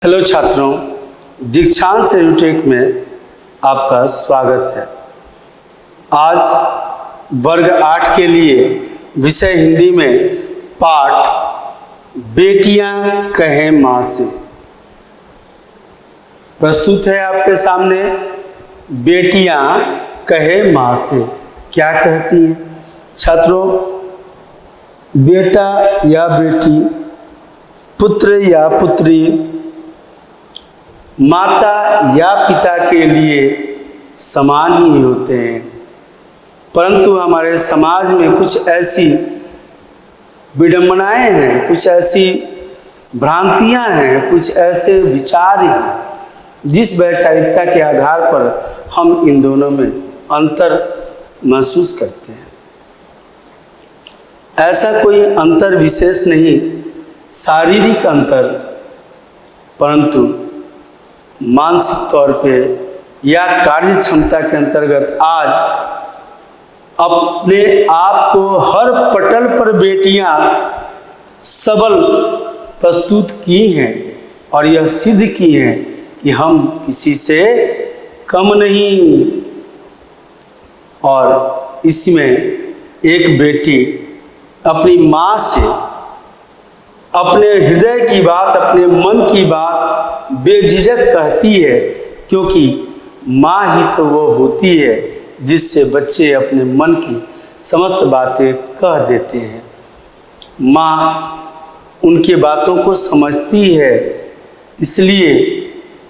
Hello छात्रों, दीक्षांत edutech में आपका स्वागत है। आज वर्ग 8 के लिए विषय हिंदी में पाठ बेटियां कहें मां से प्रस्तुत है आपके सामने। बेटियां कहें मां से क्या कहती हैं? छात्रों, बेटा या बेटी, पुत्र या पुत्री, माता या पिता के लिए समान ही होते हैं, परंतु हमारे समाज में कुछ ऐसी विडंबनाएं हैं, कुछ ऐसी भ्रांतियां हैं, कुछ ऐसे विचार हैं जिस वैचारिकता के आधार पर हम इन दोनों में अंतर महसूस करते हैं। ऐसा कोई अंतर विशेष नहीं, शारीरिक अंतर, परंतु मानसिक तौर पे या कार्य क्षमता के अंतर्गत आज अपने आप को हर पटल पर बेटियां सबल प्रस्तुत की हैं और यह सिद्ध की हैं कि हम किसी से कम नहीं। और इसमें एक बेटी अपनी माँ से अपने हृदय की बात, अपने मन की बात बेझिझक कहती है, क्योंकि माँ ही तो वो होती है जिससे बच्चे अपने मन की समस्त बातें कह देते हैं। माँ उनकी बातों को समझती है, इसलिए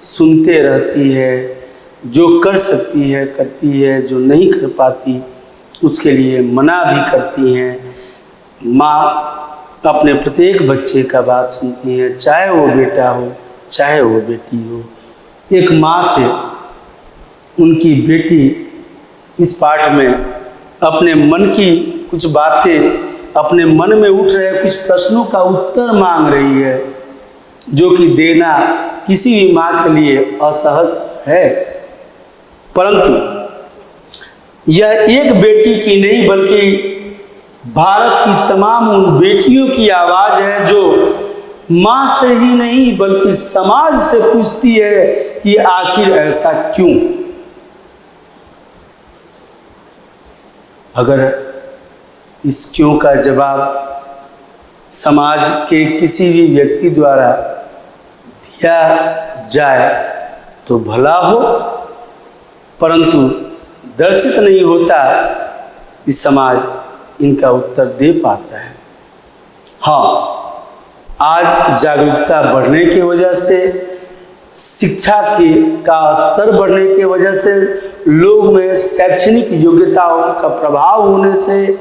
सुनते रहती है। जो कर सकती है करती है, जो नहीं कर पाती उसके लिए मना भी करती हैं। माँ अपने प्रत्येक बच्चे का बात सुनती है, चाहे वो बेटा हो चाहे वो बेटी हो। एक माँ से उनकी बेटी इस पाठ में अपने मन की कुछ बातें, अपने मन में उठ रहे कुछ प्रश्नों का उत्तर मांग रही है, जो कि देना किसी भी माँ के लिए असहज है। परंतु यह एक बेटी की नहीं बल्कि भारत की तमाम उन बेटियों की आवाज है जो माँ से ही नहीं बल्कि समाज से पूछती है कि आखिर ऐसा क्यों। अगर इस क्यों का जवाब समाज के किसी भी व्यक्ति द्वारा दिया जाए तो भला हो, परंतु दर्शित नहीं होता कि समाज इनका उत्तर दे पाता है। हाँ, आज जागरूकता बढ़ने की वजह से, शिक्षा का स्तर बढ़ने की वजह से, लोग में शैक्षणिक योग्यताओं का प्रभाव होने से,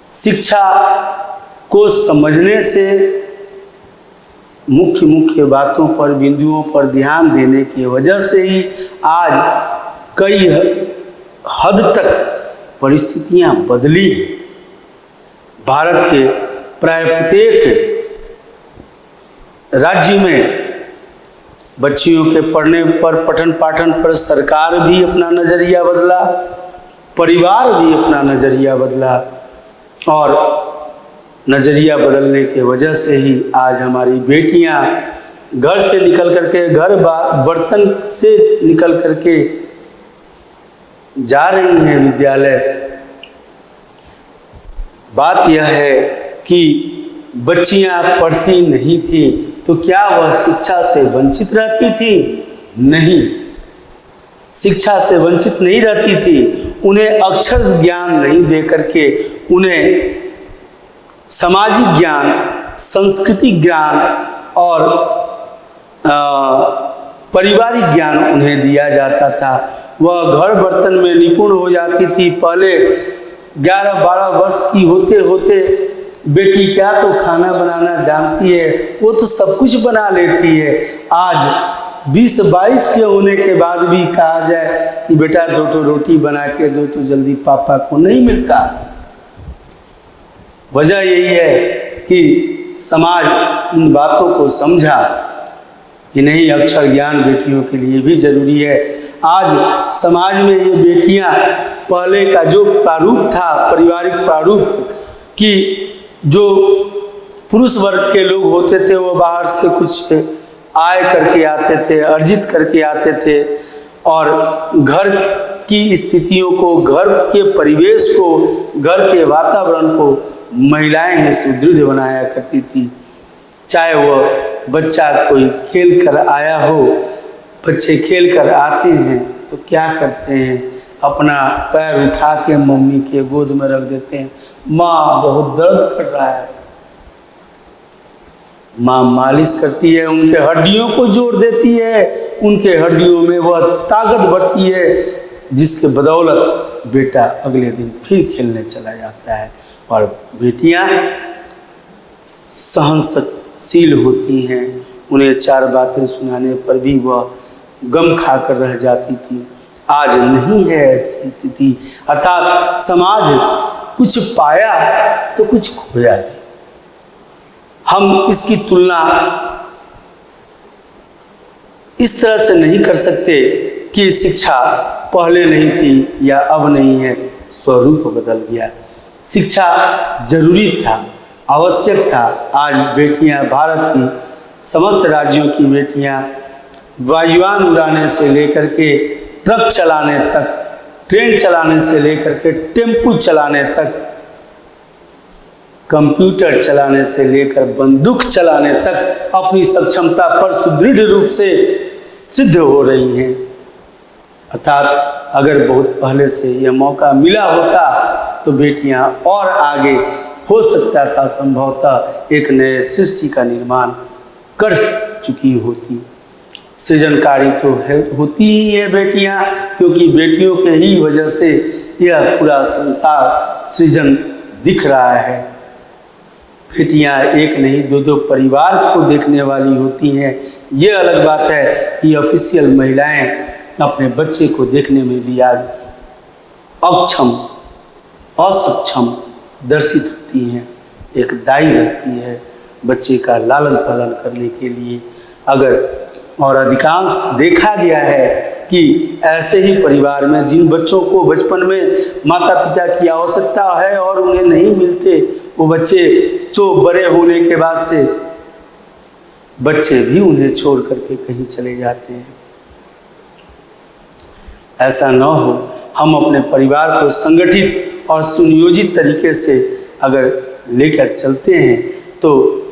शिक्षा को समझने से, मुख्य मुख्य बातों पर, बिंदुओं पर ध्यान देने की वजह से ही आज कई हद तक परिस्थितियां बदली। भारत के प्राय प्रत्येक राज्य में बच्चियों के पढ़ने पर, पठन पाठन पर सरकार भी अपना नज़रिया बदला, परिवार भी अपना नज़रिया बदला, और नज़रिया बदलने के वजह से ही आज हमारी बेटियां घर से निकल करके, घर बर्तन से निकल करके जा रही हैं विद्यालय। बात यह है कि बच्चियां पढ़ती नहीं थी तो क्या वह शिक्षा से वंचित रहती थी? नहीं, शिक्षा से वंचित नहीं रहती थी। उन्हें अक्षर ज्ञान नहीं दे करके उन्हें सामाजिक ज्ञान, सांस्कृतिक ज्ञान और पारिवारिक ज्ञान उन्हें दिया जाता था। वह घर बर्तन में निपुण हो जाती थी। पहले 11-12 वर्ष की होते होते बेटी क्या तो खाना बनाना जानती है, वो तो सब कुछ बना लेती है। आज 20-22 के होने के बाद भी कहा जाए कि बेटा 2 रोटी बना के दो तो जल्दी पापा को नहीं मिलता। वजह यही है कि समाज इन बातों को समझा कि नहीं, अक्षर ज्ञान बेटियों के लिए भी जरूरी है। आज समाज में ये बेटियां, पहले का जो प्रारूप था, पारिवारिक प्रारूप, कि जो पुरुष वर्ग के लोग होते थे वो बाहर से कुछ आय करके आते थे, अर्जित करके आते थे, और घर की स्थितियों को, घर के परिवेश को, घर के वातावरण को महिलाएं ही सुदृढ़ बनाया करती थी। चाहे वह बच्चा कोई खेल कर आया हो, बच्चे खेल कर आते हैं तो क्या करते हैं, अपना पैर उठा के मम्मी के गोद में रख देते हैं। माँ बहुत दर्द कर रहा है, माँ मालिश करती है, उनके हड्डियों को जोड़ देती है, उनके हड्डियों में वह ताकत बढ़ती है, जिसके बदौलत बेटा अगले दिन फिर खेलने चला जाता है। और बेटियां सहनशील होती हैं, उन्हें 4 बातें सुनाने पर भी वह गम खाकर रह जाती थी। आज नहीं है ऐसी स्थिति, अर्थात समाज कुछ पाया तो कुछ खोया। हम इसकी तुलना इस तरह से नहीं कर सकते कि शिक्षा पहले नहीं थी या अब नहीं है, स्वरूप बदल गया। शिक्षा जरूरी था, आवश्यक था। आज बेटियां, भारत की समस्त राज्यों की बेटियां वायुयान उड़ाने से लेकर के ट्रक चलाने तक, ट्रेन चलाने से लेकर के टेम्पू चलाने तक, कंप्यूटर चलाने से लेकर बंदूक चलाने तक अपनी सक्षमता पर सुदृढ़ रूप से सिद्ध हो रही हैं। अर्थात अगर बहुत पहले से यह मौका मिला होता तो बेटियां और आगे हो सकता था, संभवतः एक नए सृष्टि का निर्माण कर चुकी होती। सृजनकारी तो होती ही है बेटियां, क्योंकि बेटियों के ही वजह से यह पूरा संसार सृजन दिख रहा है। बेटियां एक नहीं 2-2 परिवार को देखने वाली होती हैं। ये अलग बात है कि ऑफिशियल महिलाएं अपने बच्चे को देखने में भी आज अक्षम, असक्षम दर्शित होती हैं। एक दाई रहती है बच्चे का लालन पालन करने के लिए। अगर और अधिकांश देखा गया है कि ऐसे ही परिवार में जिन बच्चों को बचपन में माता पिता की आवश्यकता है और उन्हें नहीं मिलते, वो बच्चे तो बड़े होने के बाद से बच्चे भी उन्हें छोड़ करके कहीं चले जाते हैं। ऐसा न हो, हम अपने परिवार को संगठित और सुनियोजित तरीके से अगर लेकर चलते हैं तो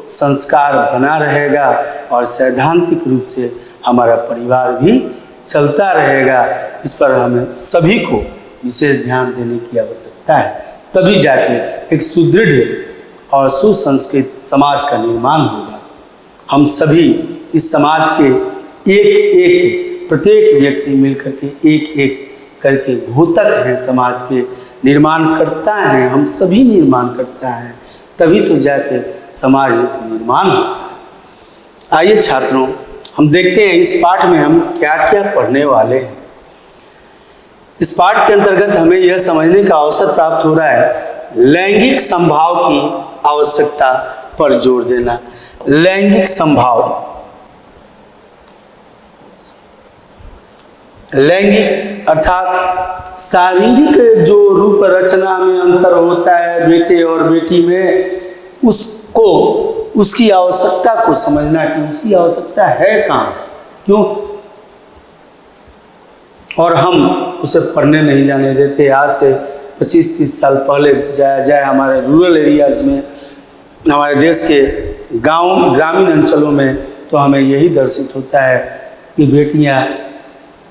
संस्कार बना रहेगा और सैद्धांतिक रूप से हमारा परिवार भी चलता रहेगा। इस पर हमें सभी को विशेष ध्यान देने की आवश्यकता है, तभी जाके एक सुदृढ़ और सुसंस्कृत समाज का निर्माण होगा। हम सभी इस समाज के एक प्रत्येक व्यक्ति मिलकर के एक करके घोतक हैं, समाज के निर्माण करता है, हम सभी निर्माण करता है, तभी तो जाके समाज निर्माण होता है। आइए छात्रों, हम देखते हैं इस पाठ में हम क्या क्या पढ़ने वाले हैं। इस पाठ के अंतर्गत हमें यह समझने का अवसर प्राप्त हो रहा है लैंगिक समभाव की आवश्यकता पर जोर देना। लैंगिक समभाव, लैंगिक अर्थात शारीरिक जो रूप रचना में अंतर होता है बेटे और बेटी में, उसको, उसकी आवश्यकता को समझना कि उसकी आवश्यकता है कहाँ, क्यों, और हम उसे पढ़ने नहीं जाने देते। आज से 25-30 साल पहले जाए हमारे रूरल एरियाज में, हमारे देश के गांव, ग्रामीण अंचलों में, तो हमें यही दर्शित होता है कि बेटियां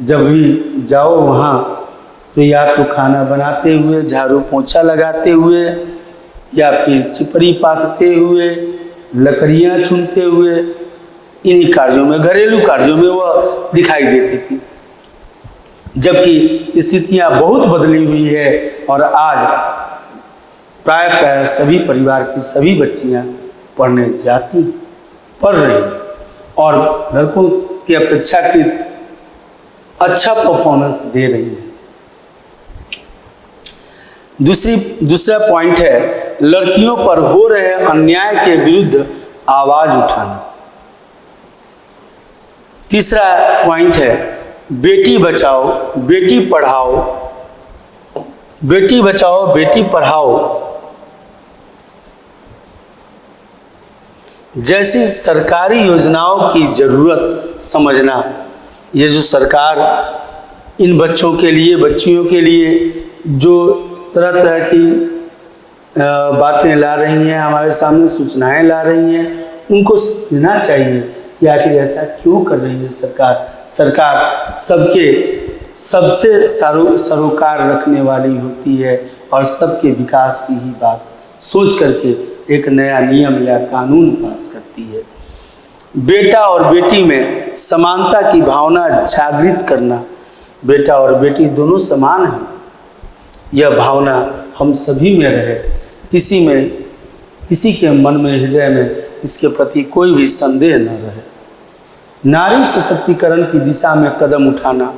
जब भी जाओ वहाँ तो या तो खाना बनाते हुए, झाड़ू पोंछा लगाते हुए, या फिर चिपरी पाथते हुए, लकड़ियाँ चुनते हुए, इन्हीं कार्यों में, घरेलू कार्यों में वह दिखाई देती थी। जबकि स्थितियाँ बहुत बदली हुई है और आज प्राय सभी परिवार की सभी बच्चियाँ पढ़ने जाती, पढ़ रही हैं और लड़कों की अपेक्षाकृत अच्छा परफॉर्मेंस दे रही है। दूसरा पॉइंट है लड़कियों पर हो रहे अन्याय के विरुद्ध आवाज उठाना। तीसरा पॉइंट है बेटी बचाओ बेटी पढ़ाओ, बेटी बचाओ बेटी पढ़ाओ जैसी सरकारी योजनाओं की ज़रूरत समझना। ये जो सरकार इन बच्चों के लिए, बच्चियों के लिए जो तरह तरह की बातें ला रही हैं, हमारे सामने सूचनाएं ला रही हैं, उनको समझना चाहिए कि आखिर ऐसा क्यों कर रही है सरकार। सरकार सबसे सरोकार रखने वाली होती है और सबके विकास की ही बात सोच करके एक नया नियम या कानून पास करती है। बेटा और बेटी में समानता की भावना जागृत करना। बेटा और बेटी दोनों समान हैं, यह भावना हम सभी में रहे, किसी के मन में, हृदय में इसके प्रति कोई भी संदेह न रहे। नारी सशक्तिकरण की दिशा में कदम उठाना।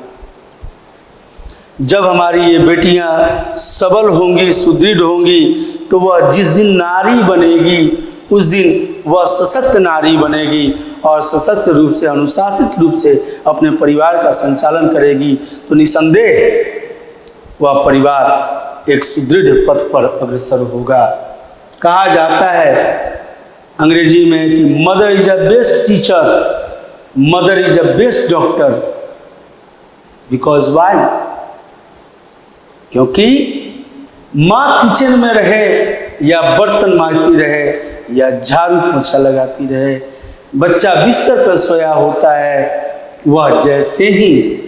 जब हमारी ये बेटियां सबल होंगी, सुदृढ़ होंगी, तो वह जिस दिन नारी बनेगी उस दिन वह सशक्त नारी बनेगी और सशक्त रूप से, अनुशासित रूप से अपने परिवार का संचालन करेगी, तो निसंदेह वह परिवार एक सुदृढ़ पथ पर अग्रसर होगा। कहा जाता है अंग्रेजी में कि mother is a best teacher, mother is a best doctor. Because why? क्योंकि माँ किचन में रहे या बर्तन मांजती रहे या झाड़ू पोछा लगाती रहे, बच्चा बिस्तर पर सोया होता है, वह जैसे ही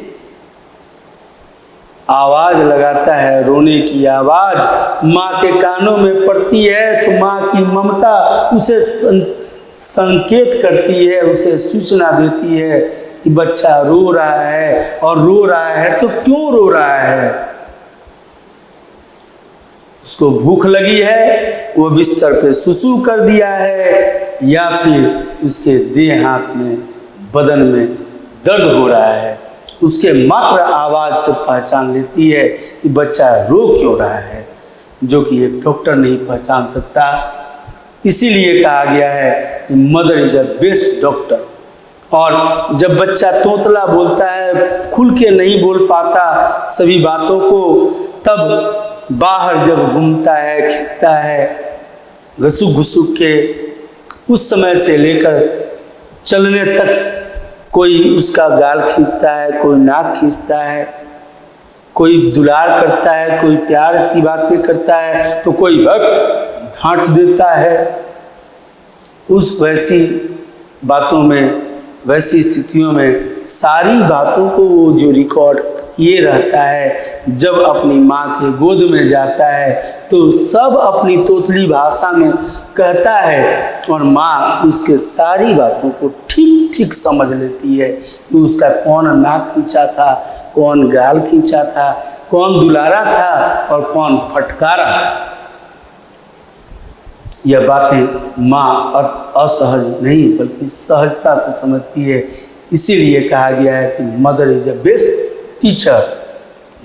आवाज लगाता है, रोने की आवाज माँ के कानों में पड़ती है, तो माँ की ममता उसे संकेत करती है, उसे सूचना देती है कि बच्चा रो रहा है, और रो रहा है तो क्यों रो रहा है। उसको भूख लगी है, वो बिस्तर पे सुसु कर दिया है, या फिर उसके देह हाथ में, बदन में दर्द हो रहा है। उसके मात्र आवाज से पहचान लेती है कि बच्चा रो क्यों रहा है, जो कि एक डॉक्टर नहीं पहचान सकता। इसीलिए कहा गया है कि mother is a best doctor. और जब बच्चा तोतला बोलता है, खुल के नहीं बोल पाता सभी बातों को, तब बाहर जब घूमता है, खेलता है, घसुक घुसुक के, उस समय से लेकर चलने तक कोई उसका गाल खींचता है, कोई नाक खींचता है, कोई दुलार करता है, कोई प्यार की बातें करता है, तो कोई डांट देता है। उस वैसी बातों में, वैसी स्थितियों में सारी बातों को वो जो रिकॉर्ड किए रहता है, जब अपनी माँ के गोद में जाता है तो सब अपनी तोतली भाषा में कहता है, और माँ उसके सारी बातों को ठीक ठीक समझ लेती है कि उसका कौन नाक खींचा था, कौन गाल खींचा था, कौन दुलारा था और कौन फटकारा था। यह बातें माँ असहज नहीं बल्कि सहजता से समझती है। इसीलिए कहा गया है कि mother is a best teacher.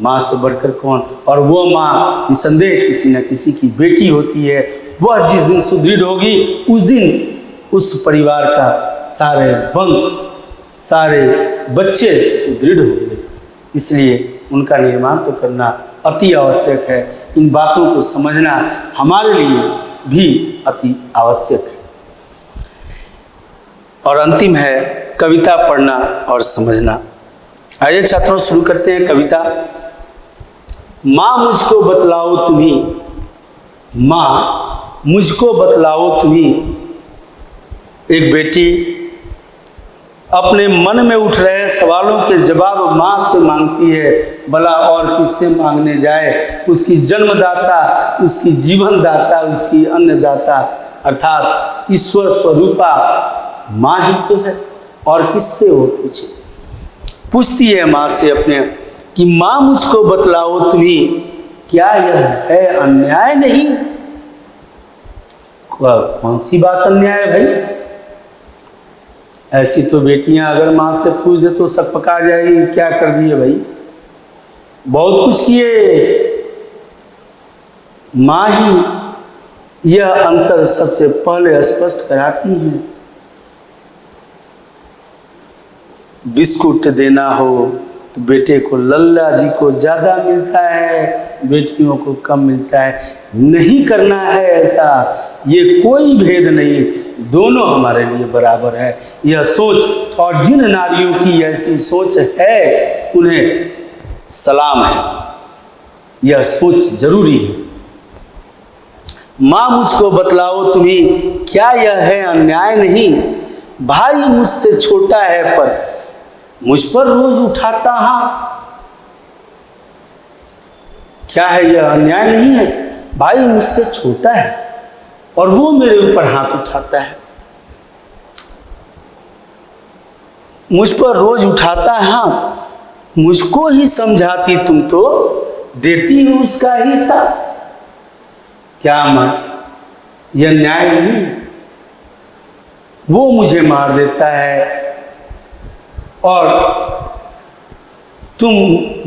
माँ से बढ़कर कौन, और वो माँ निसंदेह किसी न किसी की बेटी होती है। वह जिस दिन सुदृढ़ होगी उस दिन उस परिवार का सारे वंश, सारे बच्चे सुदृढ़ होंगे। इसलिए उनका निर्माण तो करना अति आवश्यक है। इन बातों को समझना हमारे लिए भी अति आवश्यक है। और अंतिम है कविता पढ़ना और समझना। आइए छात्रों शुरू करते हैं कविता। माँ मुझको बतलाओ तुम्ही, माँ मुझको बतलाओ तुम्ही। एक बेटी अपने मन में उठ रहे सवालों के जवाब माँ से मांगती है, भला और किससे मांगने जाए। उसकी जन्मदाता, उसकी जीवनदाता, उसकी अन्नदाता अर्थात ईश्वर स्वरूपा माँ ही तो है, और किससे वो पूछे। पूछती है माँ से अपने कि माँ मुझको बतलाओ तुम्ही, क्या यह है अन्याय नहीं। कौन सी बात अन्याय है भाई। ऐसी तो बेटियां अगर माँ से पूछ दे तो सब पका जाएगी, क्या कर दिए भाई, बहुत कुछ किए। माँ ही यह अंतर सबसे पहले स्पष्ट कराती है। बिस्कुट देना हो तो बेटे को लल्ला जी को ज़्यादा मिलता है, बेटियों को कम मिलता है। नहीं करना है ऐसा, ये कोई भेद नहीं। दोनों हमारे लिए बराबर है। यह सोच, और जिन नारियों की ऐसी सोच है उन्हें सलाम है, यह सोच जरूरी है। माँ मुझको बतलाओ तुम्हें, क्या यह है अन्याय नहीं? भाई मुझसे छोटा है पर मुझ पर रोज उठाता हाथ। क्या है यह अन्याय नहीं है? भाई मुझसे छोटा है और वो मेरे ऊपर हाथ उठाता है, मुझ पर रोज उठाता है हाथ। मुझको ही समझाती तुम तो देती हो उसका ही साथ। क्या मां, यह न्याय नहीं? वो मुझे मार देता है और तुम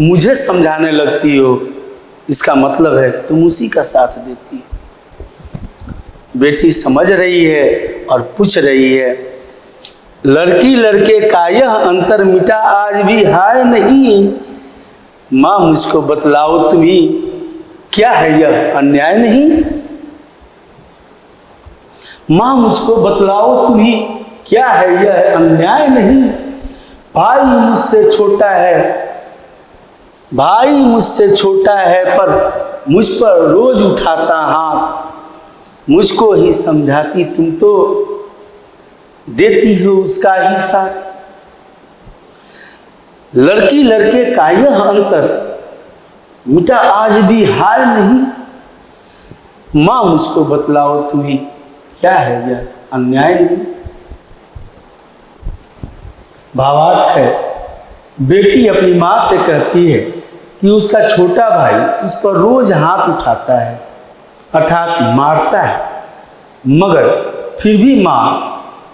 मुझे समझाने लगती हो, इसका मतलब है तुम उसी का साथ देती हो। बेटी समझ रही है और पूछ रही है, लड़की लड़के का यह अंतर मिटा आज भी है नहीं? माँ मुझको बतलाओ तुम्हें, क्या है यह अन्याय नहीं? माँ मुझको बतलाओ तुम्हें, क्या है यह अन्याय नहीं? भाई मुझसे छोटा है, भाई मुझसे छोटा है पर मुझ पर रोज उठाता हाथ। मुझको ही समझाती तुम तो देती हो उसका ही साथ। लड़की लड़के का यह अंतर मिटा आज भी हाय नहीं? माँ मुझको बतलाओ तुम्हें, क्या है यह अन्याय नहीं? भावार्थ है, बेटी अपनी माँ से कहती है कि उसका छोटा भाई उस पर रोज हाथ उठाता है, अर्थात मारता है, मगर फिर भी माँ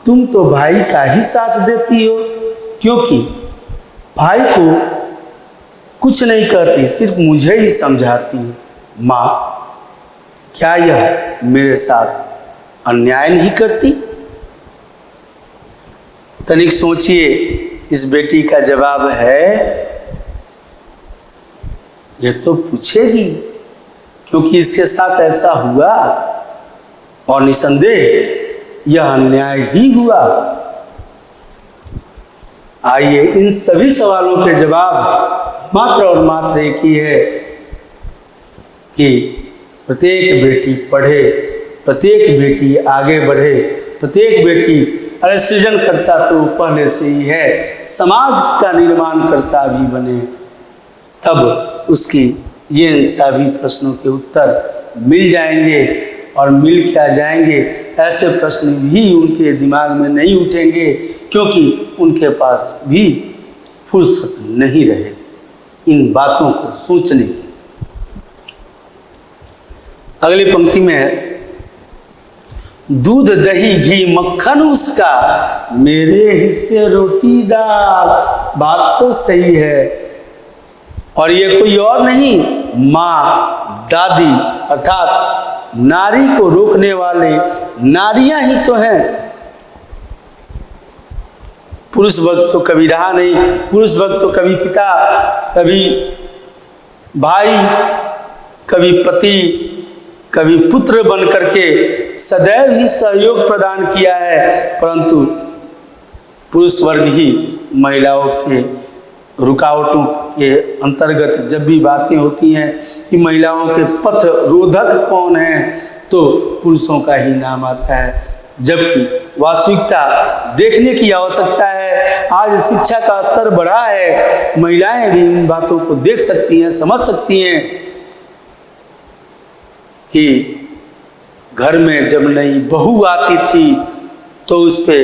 तुम तो भाई का ही साथ देती हो, क्योंकि भाई को कुछ नहीं कहती, सिर्फ मुझे ही समझाती हो। माँ, क्या यह मेरे साथ अन्याय नहीं करती? तनिक सोचिए, इस बेटी का जवाब है ये तो पूछेगी, क्योंकि इसके साथ ऐसा हुआ और निसंदेह यह अन्याय ही हुआ। आइए, इन सभी सवालों के जवाब मात्र और मात्र एक ही है कि प्रत्येक बेटी पढ़े, प्रत्येक बेटी आगे बढ़े, प्रत्येक बेटी अरे सृजन करता तो पहले से ही है, समाज का निर्माण करता भी बने, तब उसकी ये सभी प्रश्नों के उत्तर मिल जाएंगे। और मिल क्या जाएंगे, ऐसे प्रश्न भी उनके दिमाग में नहीं उठेंगे, क्योंकि उनके पास भी फुर्सत नहीं रहे इन बातों को सोचने की। अगली पंक्ति में है, दूध दही घी मक्खन उसका, मेरे हिस्से रोटी दाल। बात तो सही है, और ये कोई और नहीं, माँ दादी अर्थात नारी को रोकने वाले नारियां ही तो हैं। पुरुष भक्त तो कभी रहा नहीं, पुरुष भक्त तो कभी पिता, कभी भाई, कभी पति, कभी पुत्र बन करके सदैव ही सहयोग प्रदान किया है, परंतु पुरुष वर्ग ही महिलाओं के रुकावटों के अंतर्गत जब भी बातें होती हैं कि महिलाओं के पथ रोधक कौन है, तो पुरुषों का ही नाम आता है, जबकि वास्तविकता देखने की आवश्यकता है। आज शिक्षा का स्तर बढ़ा है, महिलाएं भी इन बातों को देख सकती हैं, समझ सकती हैं कि घर में जब नई बहू आती थी तो उस पे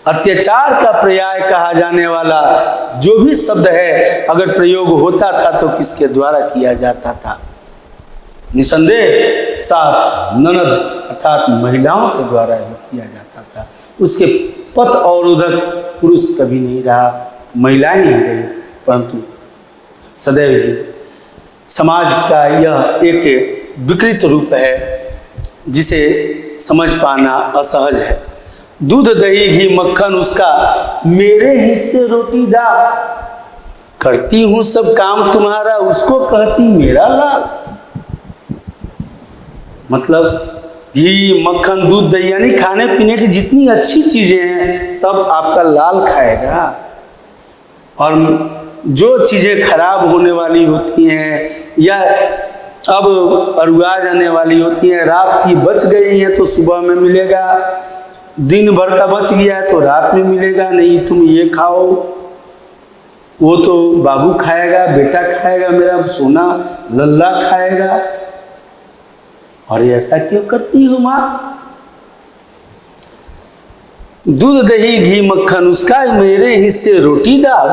अत्याचार का पर्याय कहा जाने वाला जो भी शब्द है, अगर प्रयोग होता था तो किसके द्वारा किया जाता था? निसंदेह सास ननद अर्थात महिलाओं के द्वारा ही किया जाता था। उसके पथ अवरोधक पुरुष कभी नहीं रहा, महिलाएं ही रही, परंतु सदैव ही समाज का यह एक विकृत रूप है जिसे समझ पाना असहज है। दूध दही घी मक्खन उसका, मेरे हिस्से रोटी दाल। करती हूं सब काम तुम्हारा, उसको कहती मेरा लाल। मतलब घी मक्खन दूध दही यानी खाने पीने की जितनी अच्छी चीजें हैं सब आपका लाल खाएगा। और जो चीजें खराब होने वाली होती हैं या अब अरुआ जाने वाली होती हैं, रात की बच गई हैं तो सुबह में मिलेगा, दिन भर का बच गया है तो रात में मिलेगा नहीं। तुम ये खाओ, वो तो बाबू खाएगा, बेटा खाएगा, मेरा सोना लल्ला खाएगा। और ऐसा क्यों करती हो माँ? दूध दही घी मक्खन उसका, मेरे हिस्से रोटी दाल,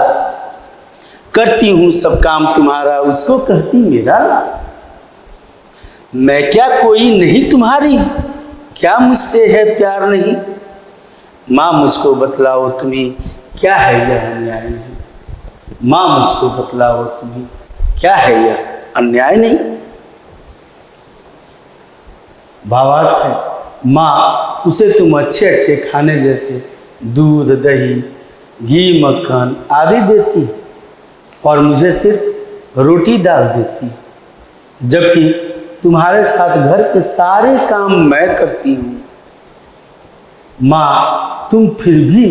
करती हूं सब काम तुम्हारा, उसको कहती मेरा लाल। मैं क्या कोई नहीं तुम्हारी, क्या मुझसे है प्यार नहीं? माँ मुझको बतलाओ तुम्हें क्या है यह अन्याय नहीं। माँ मुझको बतलाओ तुम्हें क्या है यह अन्याय नहीं। भावार्थ है माँ उसे तुम अच्छे अच्छे खाने जैसे दूध दही घी मक्खन आदि देती और मुझे सिर्फ रोटी दाल देती, जबकि तुम्हारे साथ घर के सारे काम मैं करती हूँ। माँ तुम फिर भी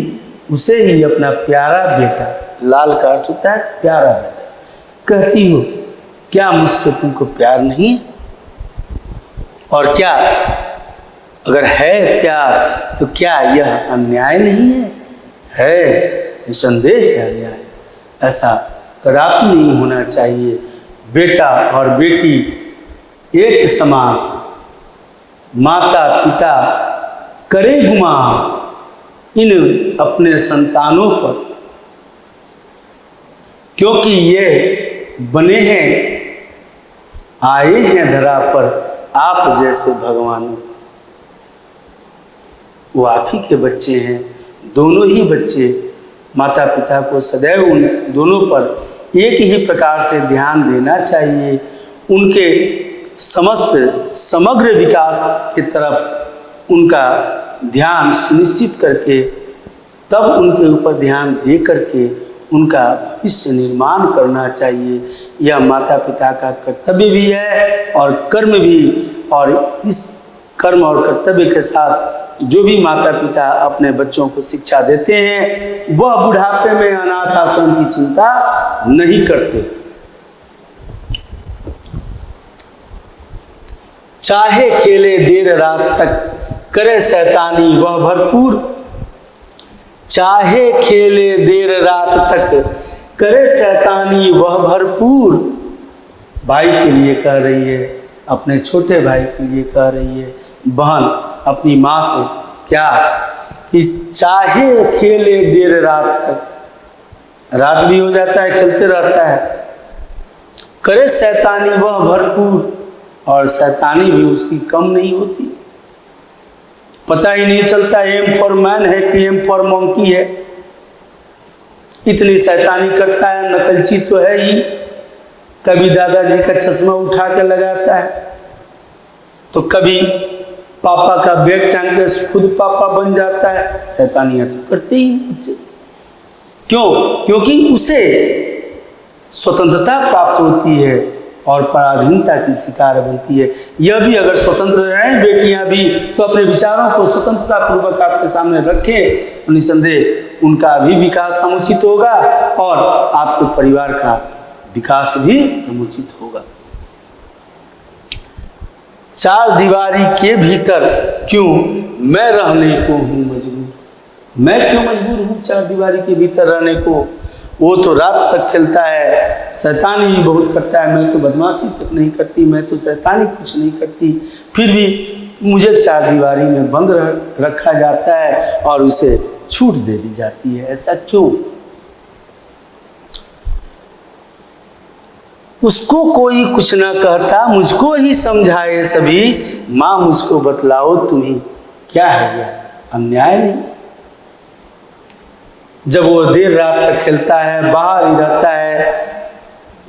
उसे ही अपना प्यारा बेटा, लाल का अर्थ होता है प्यारा बेटा, कहती हो। क्या मुझसे तुमको प्यार नहीं है? और क्या अगर है प्यार तो क्या यह अन्याय नहीं है? है, निसंदेह है अन्याय। ऐसा कदापि नहीं होना चाहिए। बेटा और बेटी एक समान, माता पिता करे गुमान इन अपने संतानों पर, क्योंकि ये बने हैं आए हैं धरा पर आप जैसे भगवान। वो आप ही के बच्चे हैं, दोनों ही बच्चे माता पिता को सदैव उन दोनों पर एक ही प्रकार से ध्यान देना चाहिए। उनके समस्त समग्र विकास की तरफ उनका ध्यान सुनिश्चित करके तब उनके ऊपर ध्यान दे करके उनका भविष्य निर्माण करना चाहिए। यह माता पिता का कर्तव्य भी है और कर्म भी। और इस कर्म और कर्तव्य के साथ जो भी माता पिता अपने बच्चों को शिक्षा देते हैं वह बुढ़ापे में अनाथ आश्रम की चिंता नहीं करते। चाहे खेले देर रात तक करे शैतानी वह भरपूर, चाहे खेले देर रात तक करे शैतानी वह भरपूर। भाई के लिए कह रही है, अपने छोटे भाई के लिए कह रही है बहन अपनी माँ से, क्या कि चाहे खेले देर रात तक, रात भी हो जाता है खेलते रहता है, करे शैतानी वह भरपूर, और शैतानी भी उसकी कम नहीं होती। पता ही नहीं चलता एम फॉर मैन है कि एम फॉर मंकी है। इतनी शैतानी करता है, नकलची तो है ही। कभी दादाजी का चश्मा उठा के लगाता है तो कभी पापा का बैग टांग के खुद पापा बन जाता है। शैतानियां तो करते ही बच्चे। क्यों? क्योंकि उसे स्वतंत्रता प्राप्त होती है और पराधीनता की शिकार बनती है। यह भी अगर स्वतंत्र रहें बेटियां भी तो अपने विचारों को स्वतंत्रता पूर्वक आपके सामने रखें, निसंदेह उनका भी विकास समुचित होगा और आपके परिवार का विकास भी समुचित होगा। चार दीवारी के भीतर क्यों मैं रहने को हूं मजबूर। मैं क्यों मजबूर हूं चार दीवारी के भीतर रहने को? वो तो रात तक खेलता है, शैतानी भी बहुत करता है, मैं तो बदमाशी तक नहीं करती, मैं तो शैतानी कुछ नहीं करती, फिर भी मुझे चार दीवारी में बंद रखा जाता है और उसे छूट दे दी जाती है। ऐसा क्यों? उसको कोई कुछ ना कहता, मुझको ही समझाए सभी। माँ मुझको बतलाओ तुम्हें क्या है यह अन्याय नहीं। जब वो देर रात तक खेलता है, बाहर ही रहता है,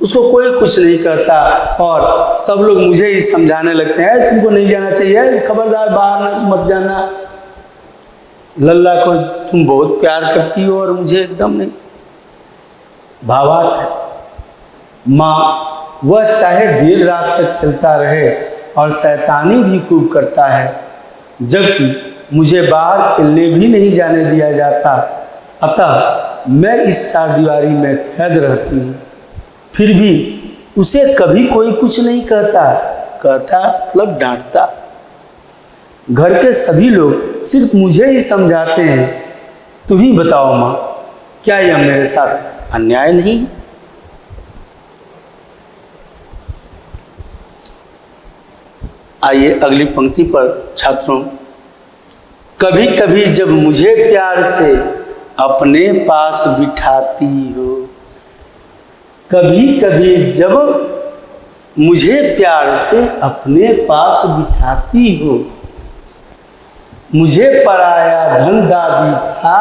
उसको कोई कुछ नहीं करता और सब लोग मुझे ही समझाने लगते हैं तुमको नहीं जाना चाहिए, खबरदार बाहर मत जाना, लल्ला को तुम बहुत प्यार करती हो और मुझे एकदम नहीं। भावार्थ है माँ वह चाहे देर रात तक खेलता रहे और शैतानी भी खूब करता है, जबकि मुझे बाहर खेलने भी नहीं जाने दिया जाता। अतः मैं इस चारदीवारी में कैद रहती हूँ। फिर भी उसे कभी कोई कुछ नहीं कहता मतलब डांटता। घर के सभी लोग सिर्फ मुझे ही समझाते हैं। तुम ही बताओ माँ, क्या यह मेरे साथ अन्याय नहीं? आइए अगली पंक्ति पर छात्रों। कभी कभी जब मुझे प्यार से अपने पास बिठाती हो, कभी कभी जब मुझे प्यार से अपने पास बिठाती हो, मुझे पराया धन दादी का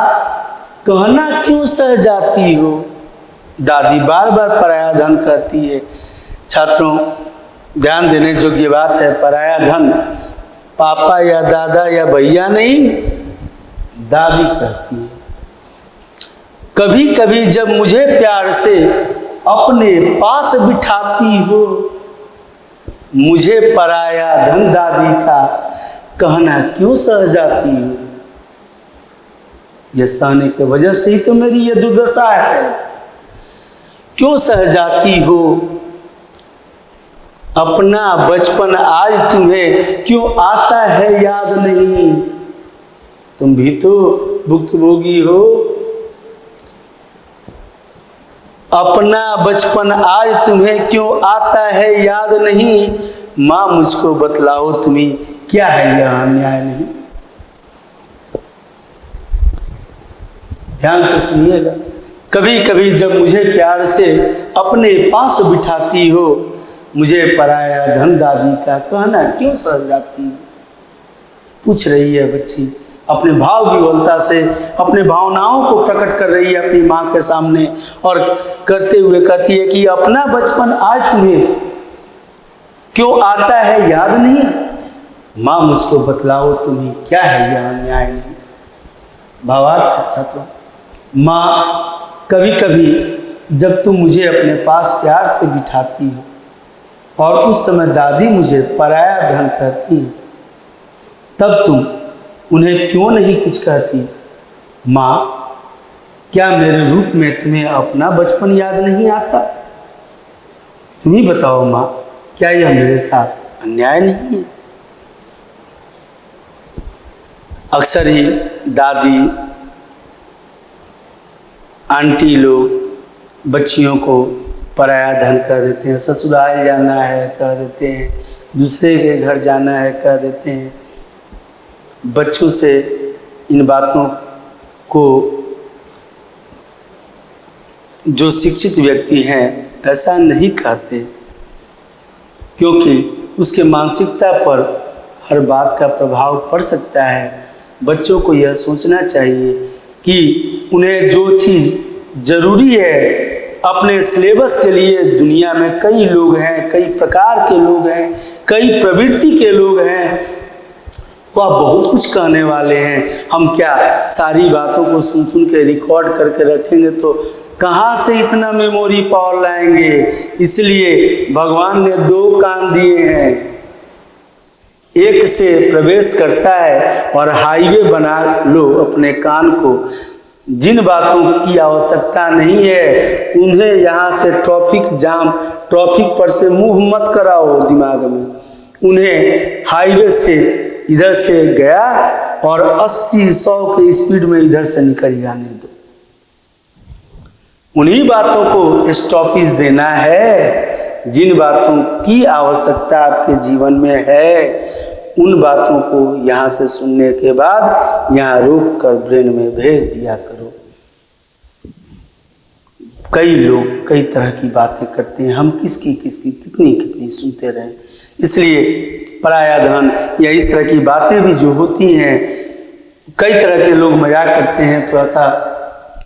कहना क्यों सह जाती हो। दादी बार बार पराया धन कहती है। छात्रों, ध्यान देने योग्य बात है, पराया धन पापा या दादा या भैया नहीं, दादी कहती है। कभी कभी जब मुझे प्यार से अपने पास बिठाती हो, मुझे पराया धन दादी का कहना क्यों सह जाती हो। यह सहने की वजह से ही तो मेरी ये दुर्दशा है। क्यों सह जाती हो। अपना बचपन आज तुम्हें क्यों आता है याद नहीं। तुम भी तो भुक्तभोगी हो। अपना बचपन आज तुम्हें क्यों आता है याद नहीं। माँ मुझको बतलाओ तुम्हें क्या है यह अन्याय नहीं। ध्यान से सुनिएगा। कभी कभी जब मुझे प्यार से अपने पास बिठाती हो, मुझे पराया धन दादी का कहना क्यों सह जाती है। पूछ रही है बच्ची, अपने भाव विवलता से अपने भावनाओं को प्रकट कर रही है अपनी माँ के सामने, और करते हुए कहती है कि अपना बचपन आज तुम्हें क्यों आता है याद नहीं। माँ मुझको बतलाओ तुम्हें क्या है यह अन्याय नहीं। भावार्थ छात्रों, माँ कभी कभी जब तुम मुझे अपने पास प्यार से बिठाती हो और उस समय दादी मुझे पराया धन कहती है, तब तुम उन्हें क्यों नहीं कुछ कहती। माँ, क्या मेरे रूप में तुम्हें अपना बचपन याद नहीं आता। तुम ही बताओ माँ, क्या यह मेरे साथ अन्याय नहीं है। अक्सर ही दादी आंटी लोग बच्चियों को पराया धन कह देते हैं। ससुराल जाना है कह देते हैं, दूसरे के घर जाना है कह देते हैं। बच्चों से इन बातों को जो शिक्षित व्यक्ति हैं ऐसा नहीं कहते, क्योंकि उसके मानसिकता पर हर बात का प्रभाव पड़ सकता है। बच्चों को यह सोचना चाहिए कि उन्हें जो चीज़ ज़रूरी है अपने सिलेबस के लिए, दुनिया में कई लोग हैं, कई प्रकार के लोग हैं, कई प्रवृत्ति के लोग हैं, वह बहुत कुछ कहने वाले हैं। हम क्या सारी बातों को सुन सुन के रिकॉर्ड करके रखेंगे तो कहाँ से इतना मेमोरी पावर लाएंगे। इसलिए भगवान ने दो कान दिए हैं, एक से प्रवेश करता है और हाईवे बना लो अपने कान को। जिन बातों की आवश्यकता नहीं है उन्हें यहाँ से ट्रैफिक पर से मूव मत कराओ दिमाग में। उन्हें हाईवे से इधर से गया और 80-100 के स्पीड में इधर से निकल जाने दो। उन्हीं बातों को स्टॉपेज देना है। जिन बातों की आवश्यकता आपके जीवन में है उन बातों को यहाँ से सुनने के बाद यहाँ रोक कर ब्रेन में भेज दिया करो। कई लोग कई तरह की बातें करते हैं, हम किसकी कितनी सुनते रहें। इसलिए पराया धन या इस तरह की बातें भी जो होती हैं, कई तरह के लोग मजाक करते हैं। थोड़ा सा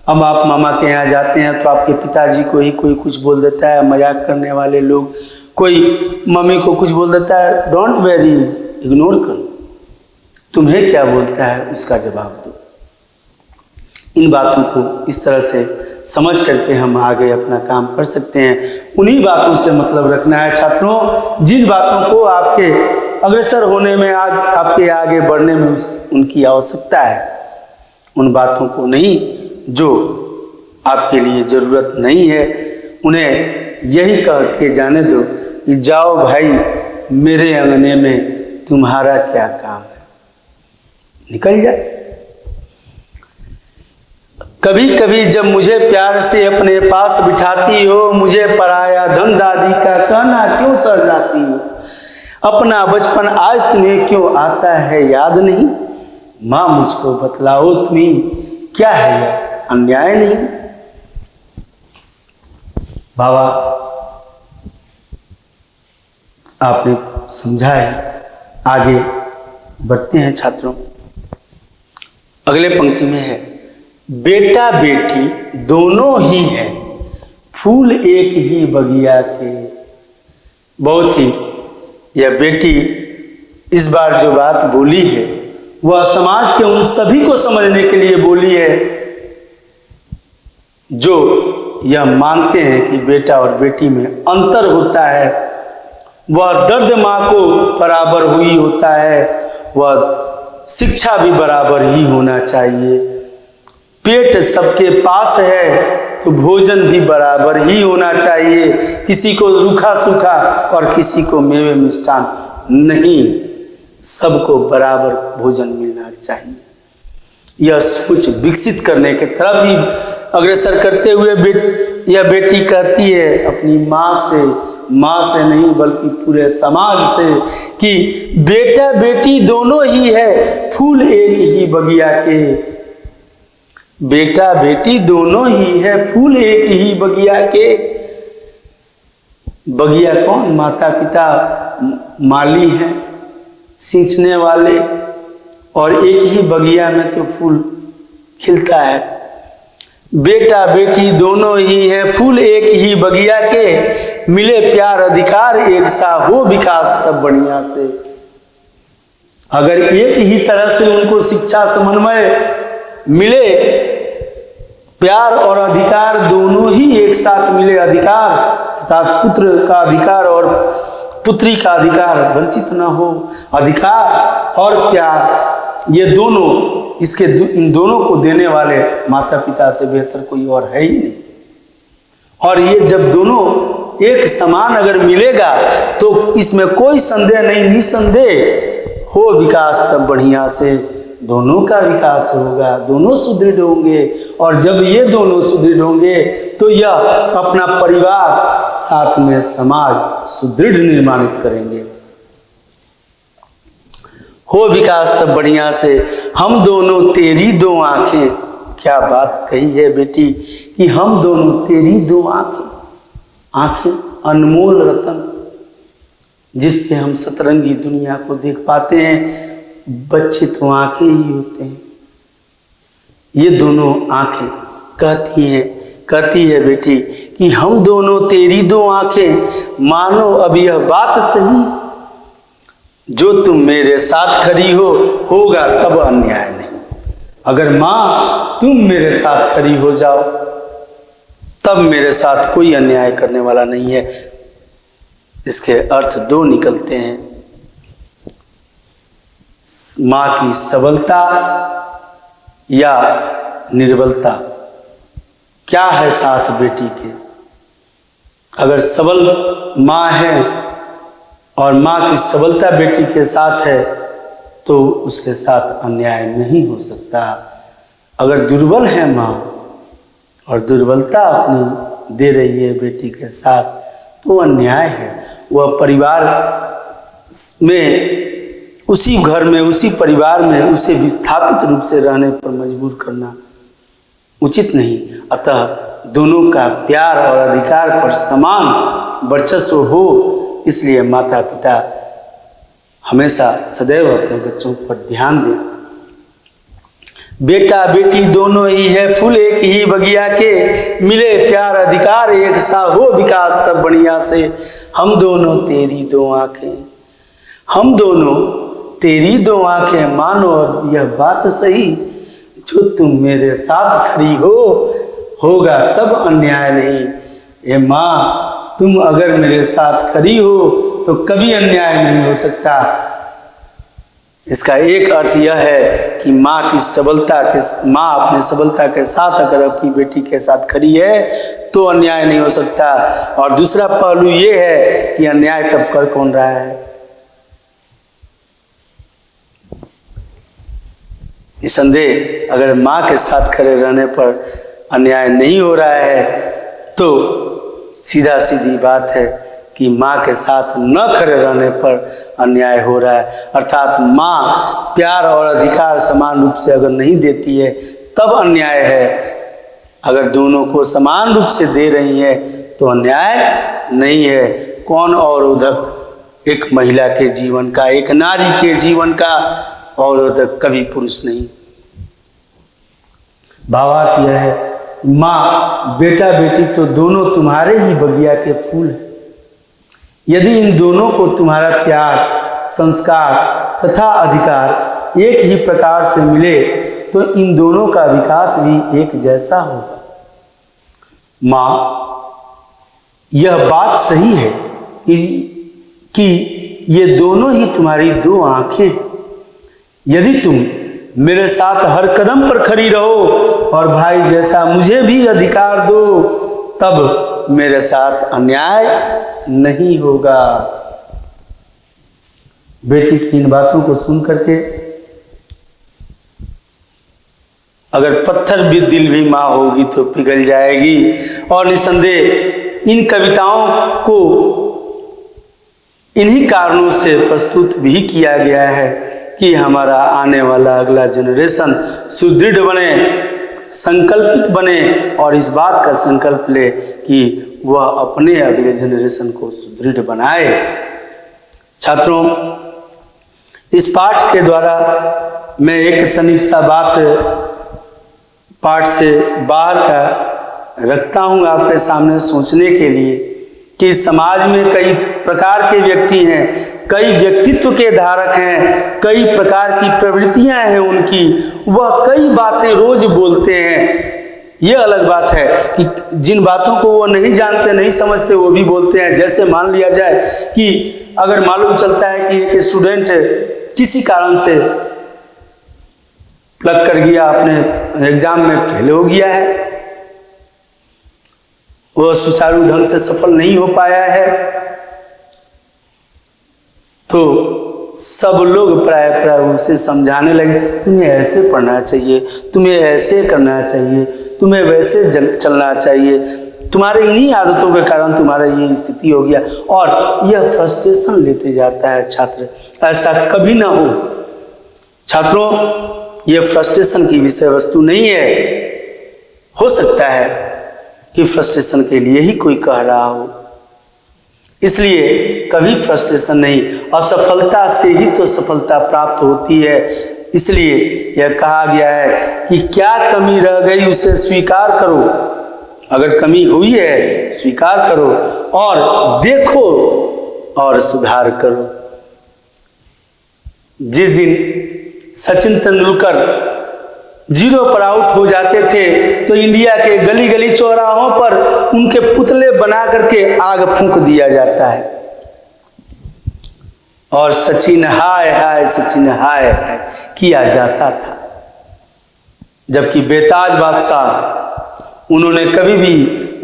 अब आप मामा के यहाँ जाते हैं तो आपके पिताजी को ही कोई कुछ बोल देता है, मजाक करने वाले लोग, कोई मम्मी को कुछ बोल देता है, डोंट वेरी, इग्नोर करो, तुम्हें क्या बोलता है उसका जवाब दो। इन बातों को इस तरह से समझ करके हम आगे अपना काम कर सकते हैं। उन्हीं बातों से मतलब रखना है छात्रों, जिन बातों को आपके अग्रसर होने में, आपके आगे बढ़ने में उनकी आवश्यकता है। उन बातों को नहीं जो आपके लिए ज़रूरत नहीं है, उन्हें यही कह के जाने दो कि जाओ भाई, मेरे अंगने में तुम्हारा क्या काम है, निकल जाए। कभी कभी जब मुझे प्यार से अपने पास बिठाती हो, मुझे पराया धन दादी का कहना क्यों सर जाती हो? अपना बचपन आज तुम्हें क्यों आता है याद नहीं? माँ मुझको बतलाओ तुम्हें क्या है यह अन्याय नहीं? बाबा आपने समझा है, आगे बढ़ते हैं छात्रों। अगले पंक्ति में है, बेटा बेटी दोनों ही हैं, फूल एक ही बगिया के। बहुत ही यह बेटी इस बार जो बात बोली है वह समाज के उन सभी को समझने के लिए बोली है जो यह मानते हैं कि बेटा और बेटी में अंतर होता है। वह दर्द माँ को बराबर हुई होता है, वह शिक्षा भी बराबर ही होना चाहिए। पेट सबके पास है तो भोजन भी बराबर ही होना चाहिए। किसी को रूखा सूखा और किसी को मेवे मिष्ठान नहीं, सबको बराबर भोजन मिलना चाहिए। यह सोच विकसित करने की तरफ ही अग्रसर करते हुए यह बेटी कहती है अपनी माँ से नहीं बल्कि पूरे समाज से कि बेटा बेटी दोनों ही है, फूल एक ही बगिया के। बेटा बेटी दोनों ही है, फूल एक ही बगिया के। बगिया कौन? माता पिता माली हैं, सींचने वाले, और एक ही बगिया में तो फूल खिलता है। बेटा बेटी दोनों ही है, फूल एक ही बगिया के। मिले प्यार अधिकार एक सा हो विकास तब बढ़िया से। अगर एक ही तरह से उनको शिक्षा समन्वय मिले, प्यार और अधिकार दोनों ही एक साथ मिले, अधिकार अर्थात पुत्र का अधिकार और पुत्री का अधिकार वंचित न हो, अधिकार और प्यार ये दोनों, इन दोनों को देने वाले माता पिता से बेहतर कोई और है ही नहीं। और ये जब दोनों एक समान अगर मिलेगा तो इसमें कोई संदेह नहीं, निसंदेह हो विकास तब बढ़िया से। दोनों का विकास होगा, दोनों सुदृढ़ होंगे, और जब ये दोनों सुदृढ़ होंगे तो यह अपना परिवार साथ में समाज सुदृढ़ निर्माणित करेंगे। हो विकास तब बढ़िया से, हम दोनों तेरी दो आंखें। क्या बात कही है बेटी कि हम दोनों तेरी दो आंखें। आंखें अनमोल रतन, जिससे हम सतरंगी दुनिया को देख पाते हैं। बच्चे तो आंखें ही होते हैं। ये दोनों आंखें कहती है बेटी कि हम दोनों तेरी दो आंखें। मानो अब यह बात सही, जो तुम मेरे साथ खड़ी हो, होगा तब अन्याय नहीं। अगर माँ तुम मेरे साथ खड़ी हो जाओ तब मेरे साथ कोई अन्याय करने वाला नहीं है। इसके अर्थ दो निकलते हैं, माँ की सबलता या निर्बलता। क्या है साथ बेटी के? अगर सबल माँ है और माँ की सबलता बेटी के साथ है तो उसके साथ अन्याय नहीं हो सकता। अगर दुर्बल है माँ और दुर्बलता अपनी दे रही है बेटी के साथ तो अन्याय है। वह परिवार में, उसी घर में, उसी परिवार में उसे विस्थापित रूप से रहने पर मजबूर करना उचित नहीं। अतः दोनों का प्यार और अधिकार पर समान वर्चस्व हो, इसलिए माता पिता हमेशा सदैव अपने बच्चों पर ध्यान दें। बेटा बेटी दोनों ही है, फूल एक ही बगिया के। मिले प्यार अधिकार एक सा हो विकास तब बढ़िया से। हम दोनों तेरी दो आंखें, हम दोनों तेरी दो आंखें। मानो अब यह बात सही, जो तुम मेरे साथ खड़ी हो, होगा तब अन्याय नहीं। ये माँ, तुम अगर मेरे साथ खड़ी हो तो कभी अन्याय नहीं हो सकता। इसका एक अर्थ यह है कि माँ अपनी सबलता के साथ अगर अपनी बेटी के साथ खड़ी है तो अन्याय नहीं हो सकता। और दूसरा पहलू ये है कि अन्याय तब कर कौन रहा है। निसंदेह अगर माँ के साथ खड़े रहने पर अन्याय नहीं हो रहा है तो सीधा सीधी बात है कि माँ के साथ न खड़े रहने पर अन्याय हो रहा है। अर्थात माँ प्यार और अधिकार समान रूप से अगर नहीं देती है तब अन्याय है। अगर दोनों को समान रूप से दे रही है तो अन्याय नहीं है। कौन अवरोधक एक महिला के जीवन का, एक नारी के जीवन का अवरोधक कभी पुरुष नहीं। भावार्थ यह है, माँ बेटा बेटी तो दोनों तुम्हारे ही बगिया के फूल हैं। यदि इन दोनों को तुम्हारा प्यार, संस्कार तथा अधिकार एक ही प्रकार से मिले तो इन दोनों का विकास भी एक जैसा होगा। माँ, यह बात सही है कि ये दोनों ही तुम्हारी दो आंखें हैं। यदि तुम मेरे साथ हर कदम पर खड़ी रहो और भाई जैसा मुझे भी अधिकार दो तब मेरे साथ अन्याय नहीं होगा। बेटी की इन बातों को सुन करके अगर पत्थर भी दिल भी माँ होगी तो पिघल जाएगी। और निसंदेह इन कविताओं को इन्हीं कारणों से प्रस्तुत भी किया गया है कि हमारा आने वाला अगला जनरेशन सुदृढ़ बने, संकल्पित बने और इस बात का संकल्प ले कि वह अपने अगले जनरेशन को सुदृढ़ बनाए। छात्रों, इस पाठ के द्वारा मैं एक तनिक सा बात पाठ से बाहर का रखता हूँ आपके सामने सोचने के लिए कि समाज में कई प्रकार के व्यक्ति हैं, कई व्यक्तित्व के धारक हैं, कई प्रकार की प्रवृत्तियां हैं उनकी, वह कई बातें रोज बोलते हैं। ये अलग बात है कि जिन बातों को वो नहीं जानते, नहीं समझते, वो भी बोलते हैं। जैसे मान लिया जाए कि अगर मालूम चलता है कि एक स्टूडेंट किसी कारण से प्लग कर गया, अपने एग्जाम में फेल हो गया है, वह सुचारू ढंग से सफल नहीं हो पाया है, तो सब लोग प्राय उसे समझाने लगे, तुम्हें ऐसे पढ़ना चाहिए, तुम्हें ऐसे करना चाहिए, तुम्हें वैसे चलना चाहिए, तुम्हारे इन्हीं आदतों के कारण तुम्हारा ये स्थिति हो गया। और यह फ्रस्ट्रेशन लेते जाता है छात्र। ऐसा कभी ना हो छात्रों, यह फ्रस्ट्रेशन की विषय वस्तु नहीं है। हो सकता है कि फ्रस्ट्रेशन के लिए ही कोई कह रहा हो, इसलिए कभी फ्रस्ट्रेशन नहीं, असफलता से ही तो सफलता प्राप्त होती है। इसलिए यह कहा गया है कि क्या कमी रह गई उसे स्वीकार करो, अगर कमी हुई है स्वीकार करो और देखो और सुधार करो। जिस दिन सचिन तेंदुलकर 0 पर आउट हो जाते थे तो इंडिया के गली गली चौराहों पर उनके पुतले बना करके आग फूंक दिया जाता है और सचिन हाय हाय, सचिन हाय हाय किया जाता था। जबकि बेताज बादशाह, उन्होंने कभी भी,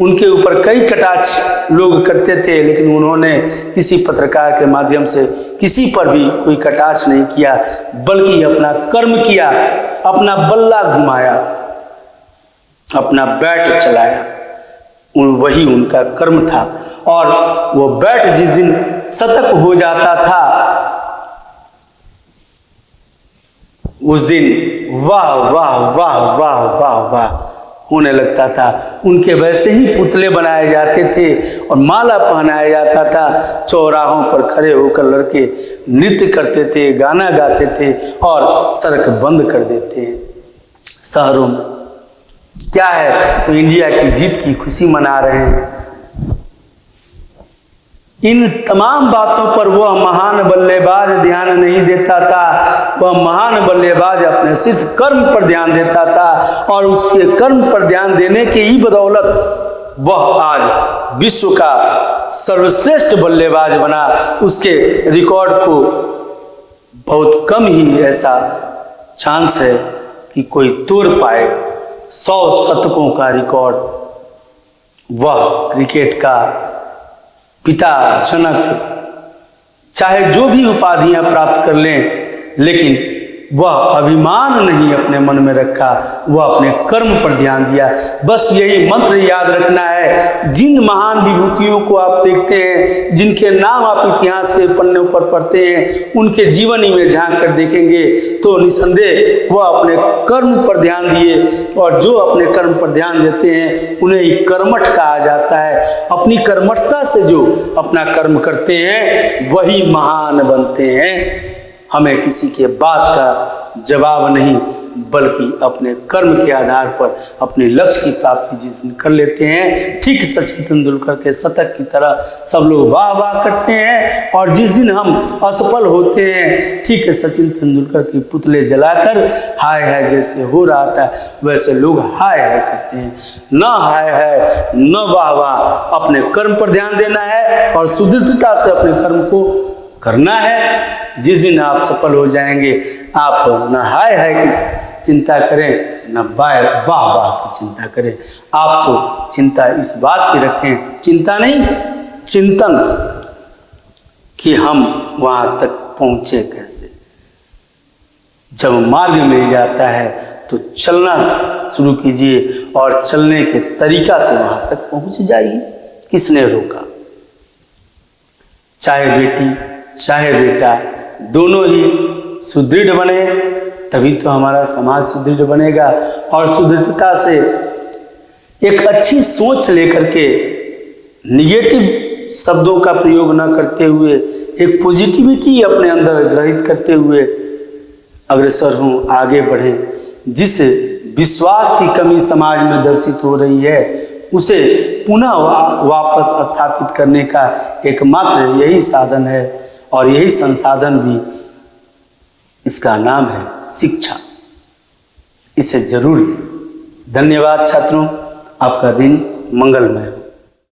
उनके ऊपर कई कटाक्ष लोग करते थे, लेकिन उन्होंने किसी पत्रकार के माध्यम से किसी पर भी कोई कटाक्ष नहीं किया, बल्कि अपना कर्म किया, अपना बल्ला घुमाया, अपना बैट चलाया, वही उनका कर्म था। और वो बैट जिस दिन शतक हो जाता था उस दिन वाह वाह वाह वाह वाह वाह होने लगता था। उनके वैसे ही पुतले बनाए जाते थे और माला पहनाया जाता था। चौराहों पर खड़े होकर लड़के नृत्य करते थे, गाना गाते थे और सड़क बंद कर देते हैं। शहरों में क्या है, तो इंडिया की जीत की खुशी मना रहे हैं। इन तमाम बातों पर वह महान बल्लेबाज ध्यान नहीं देता था। वह महान बल्लेबाज अपने सिर्फ कर्म पर ध्यान देता था और उसके कर्म पर ध्यान देने के ही बदौलत वह आज विश्व का सर्वश्रेष्ठ बल्लेबाज बना। उसके रिकॉर्ड को बहुत कम ही ऐसा चांस है कि कोई तोड़ पाए 100 शतकों का रिकॉर्ड। वह क्रिकेट का पिता जनक, चाहे जो भी उपाधियां प्राप्त कर लें, लेकिन वह अभिमान नहीं अपने मन में रखा, वह अपने कर्म पर ध्यान दिया। बस यही मंत्र याद रखना है। जिन महान विभूतियों को आप देखते हैं, जिनके नाम आप इतिहास के पन्नों पर पढ़ते हैं, उनके जीवनी में झांक कर देखेंगे तो निसंदेह वह अपने कर्म पर ध्यान दिए, और जो अपने कर्म पर ध्यान देते हैं उन्हें ही कर्मठ कहा जाता है। अपनी कर्मठता से जो अपना कर्म करते हैं वही महान बनते हैं। हमें किसी के बात का जवाब नहीं, बल्कि अपने कर्म के आधार पर अपने लक्ष्य की प्राप्ति जिस दिन कर लेते हैं, ठीक सचिन तेंदुलकर के शतक की तरह सब लोग वाह वाह करते हैं। और जिस दिन हम असफल होते हैं, ठीक है, सचिन तेंदुलकर के पुतले जलाकर हाय हाय जैसे हो रहा था वैसे लोग हाय हाय करते हैं। न हाय हाय न वाह वाह, अपने कर्म पर ध्यान देना है और सुदृढ़ता से अपने कर्म को करना है। जिस दिन आप सफल हो जाएंगे, आप न हाय हाय की चिंता करें, न वाह वाह की चिंता करें। आप तो चिंता इस बात की रखें, चिंता नहीं चिंतन, कि हम वहां तक पहुंचे कैसे। जब मार्ग मिल जाता है तो चलना शुरू कीजिए और चलने के तरीका से वहां तक पहुंच जाइए। किसने रोका? चाहे बेटी चाहे बेटा, दोनों ही सुदृढ़ बने, तभी तो हमारा समाज सुदृढ़ बनेगा। और सुदृढ़ता से एक अच्छी सोच लेकर के, निगेटिव शब्दों का प्रयोग न करते हुए, एक पॉजिटिविटी अपने अंदर ग्रहित करते हुए अग्रसर हों, आगे बढ़ें। जिस विश्वास की कमी समाज में दर्शित हो रही है, उसे पुनः वापस स्थापित करने का एकमात्र यही साधन है, और यही संसाधन भी, इसका नाम है शिक्षा। इसे जरूर लें। धन्यवाद छात्रों, आपका दिन मंगलमय हो।